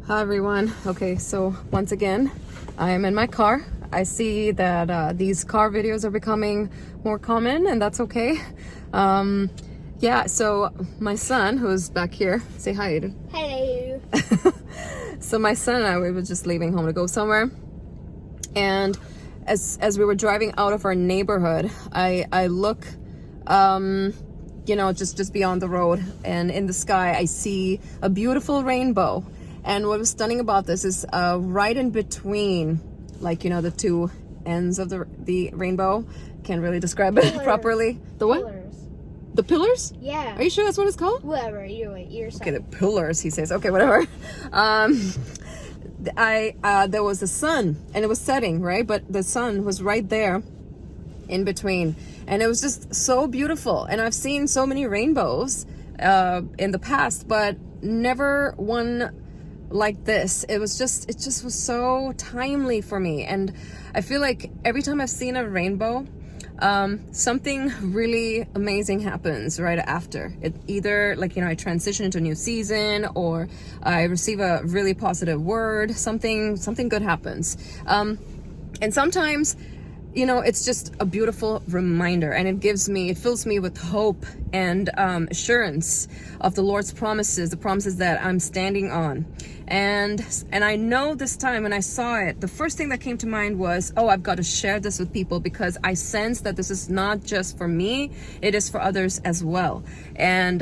Hi everyone. Okay, so once again, I am in my car. I see that these car videos are becoming more common, and that's okay. Yeah, so my son, who's back here, say hi, Aiden. Hello. So my son and I, we were just leaving home to go somewhere, and as we were driving out of our neighborhood, I look, just beyond the road, and in the sky I see a beautiful rainbow. And what was stunning about this is right in between, the two ends of the rainbow. Can't really describe it properly. The what? Pillars. The pillars? Yeah. Are you sure that's what it's called? Whatever. You're Okay, the pillars, he says. Okay, whatever. There was the sun, and it was setting, right? But the sun was right there in between. And it was just so beautiful. And I've seen so many rainbows in the past, but never one like this. It just was so timely for me. And I feel like every time I've seen a rainbow, something really amazing happens right after it. Either I transition into a new season, or I receive a really positive word. Something good happens. And sometimes it's just a beautiful reminder, and it fills me with hope and assurance of the Lord's promises, the promises that I'm standing on. And I know this time when I saw it, the first thing that came to mind was, I've got to share this with people, because I sense that this is not just for me, it is for others as well. And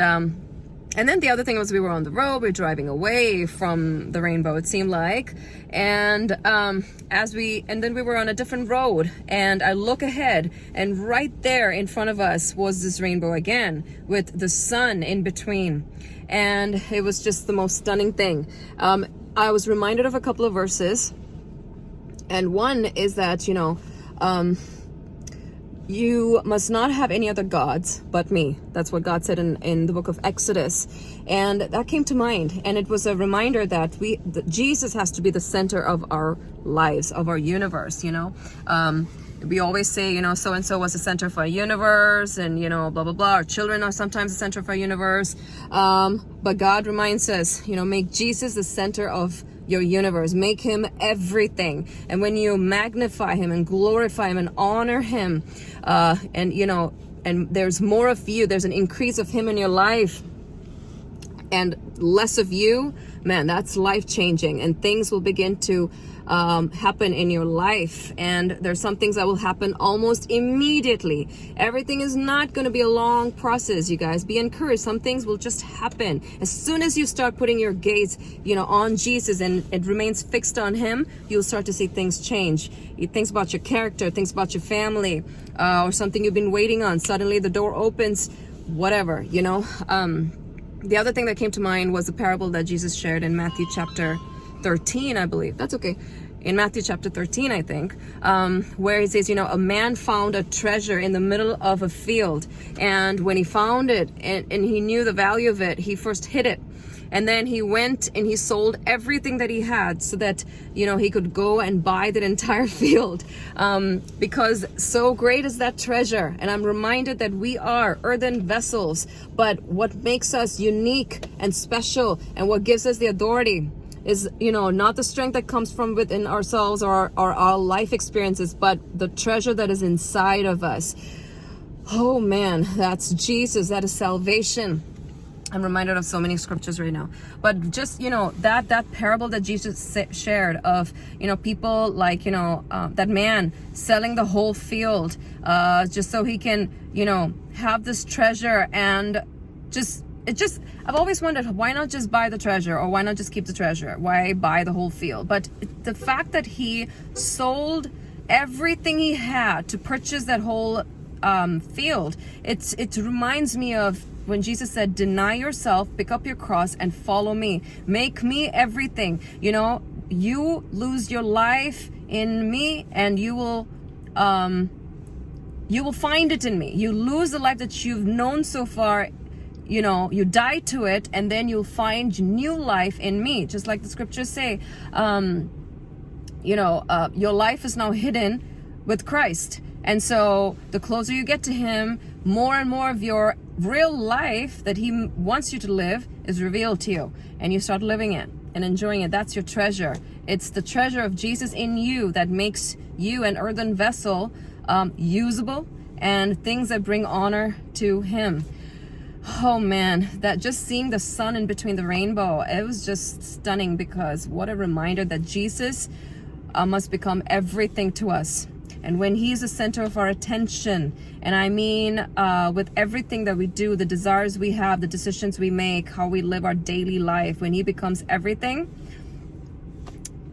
then the other thing was, we were on the road, we were driving away from the rainbow, it seemed like. And then we were on a different road, and I look ahead, and right there in front of us was this rainbow again, with the sun in between. And it was just the most stunning thing. I was reminded of a couple of verses. And one is that, you must not have any other gods but me. That's what God said in the book of Exodus. And that came to mind. And it was a reminder that Jesus has to be the center of our lives, of our universe, We always say, so-and-so was the center of our universe, and, blah, blah, blah. Our children are sometimes the center of our universe. But God reminds us, make Jesus the center of your universe. Make him everything. And when you magnify him and glorify him and honor him, and there's more of you, there's an increase of him in your life and less of you, man, that's life-changing, and things will begin to happen in your life. And there's some things that will happen almost immediately. Everything is not going to be a long process, you guys. Be encouraged. Some things will just happen as soon as you start putting your gaze on Jesus, and it remains fixed on him. You'll start to see things change. Things about your character, things about your family, or something you've been waiting on, suddenly the door opens, whatever. The other thing that came to mind was the parable that Jesus shared in Matthew chapter 13, I believe. That's okay. In Matthew chapter 13, I think, where he says, a man found a treasure in the middle of a field. And when he found it and he knew the value of it, he first hid it. And then he went and he sold everything that he had, so that, he could go and buy that entire field. Because so great is that treasure. And I'm reminded that we are earthen vessels. But what makes us unique and special, and what gives us the authority, is not the strength that comes from within ourselves or our life experiences, but the treasure that is inside of us. Oh man, that's Jesus. That is salvation. I'm reminded of so many scriptures right now, but just that parable that Jesus shared of people like that man selling the whole field just so he can have this treasure. And I've always wondered, why not just buy the treasure, or why not just keep the treasure? Why buy the whole field? But the fact that he sold everything he had to purchase that whole field, it reminds me of when Jesus said, deny yourself, pick up your cross, and follow me. Make me everything. You lose your life in me, and you will find it in me. You lose the life that you've known so far. You die to it, and then you'll find new life in me. Just like the scriptures say, your life is now hidden with Christ. And so the closer you get to him, more and more of your real life that he wants you to live is revealed to you, and you start living it and enjoying it. That's your treasure. It's the treasure of Jesus in you that makes you an earthen vessel, usable, and things that bring honor to him. Oh man, that just seeing the sun in between the rainbow, it was just stunning, because what a reminder that Jesus must become everything to us. And when he's the center of our attention, and I mean with everything that we do, the desires we have, the decisions we make, how we live our daily life, when he becomes everything,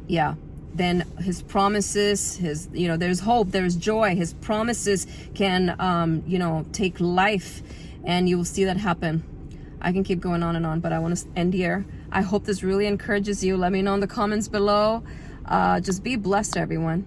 yeah, then his promises, there's hope, there's joy. His promises can, take life, and you will see that happen. I can keep going on and on, but I want to end here. I hope this really encourages you. Let me know in the comments below. Just be blessed, everyone.